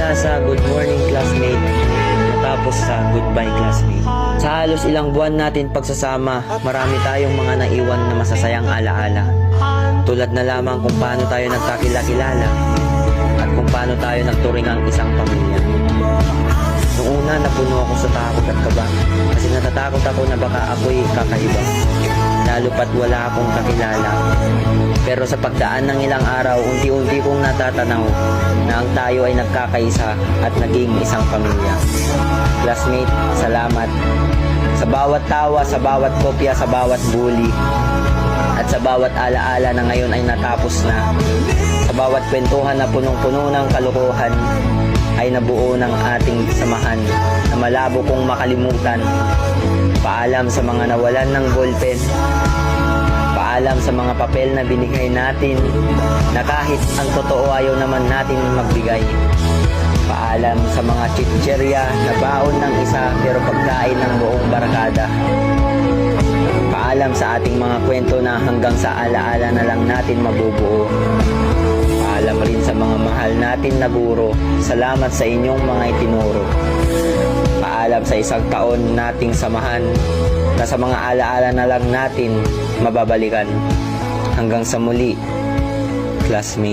nagsimula sa good morning classmate, natapos sa goodbye classmate. Sa halos ilang buwan natin pagsasama, marami tayong mga naiwan na masasayang alaala. Tulad na lamang kung paano tayo nagkakilala at kung paano tayo nagturing ang isang pamilya. Noong una, napuno ako sa takot at kaba kasi natatakot ako na baka ako'y kakaiba, lalo pat wala akong kakilala. Pero sa pagdaan ng ilang araw, unti-unti kong natatanaw na ang tayo ay nagkakaisa at naging isang pamilya. Classmate, salamat. Sa bawat tawa, sa bawat kopya, sa bawat bully, at sa bawat alaala na ngayon ay natapos na. Sa bawat kwentuhan na punong-puno ng kalokohan, ay nabuo ng ating samahan na malabo kong makalimutan. Paalam sa mga nawalan ng ballpen. Paalam sa mga papel na binigay natin na kahit ang totoo ayaw naman natin magbigay. Paalam sa mga chicherya na baon ng isa pero pagkain ng buong barkada. Paalam sa ating mga kwento na hanggang sa alaala na lang natin mabubuo. Paalam rin sa mga mahal natin na guro. Salamat sa inyong mga itinuro. Paalam sa isang taon nating samahan na sa mga alaala na lang natin mababalikan. Hanggang sa muli, classmate.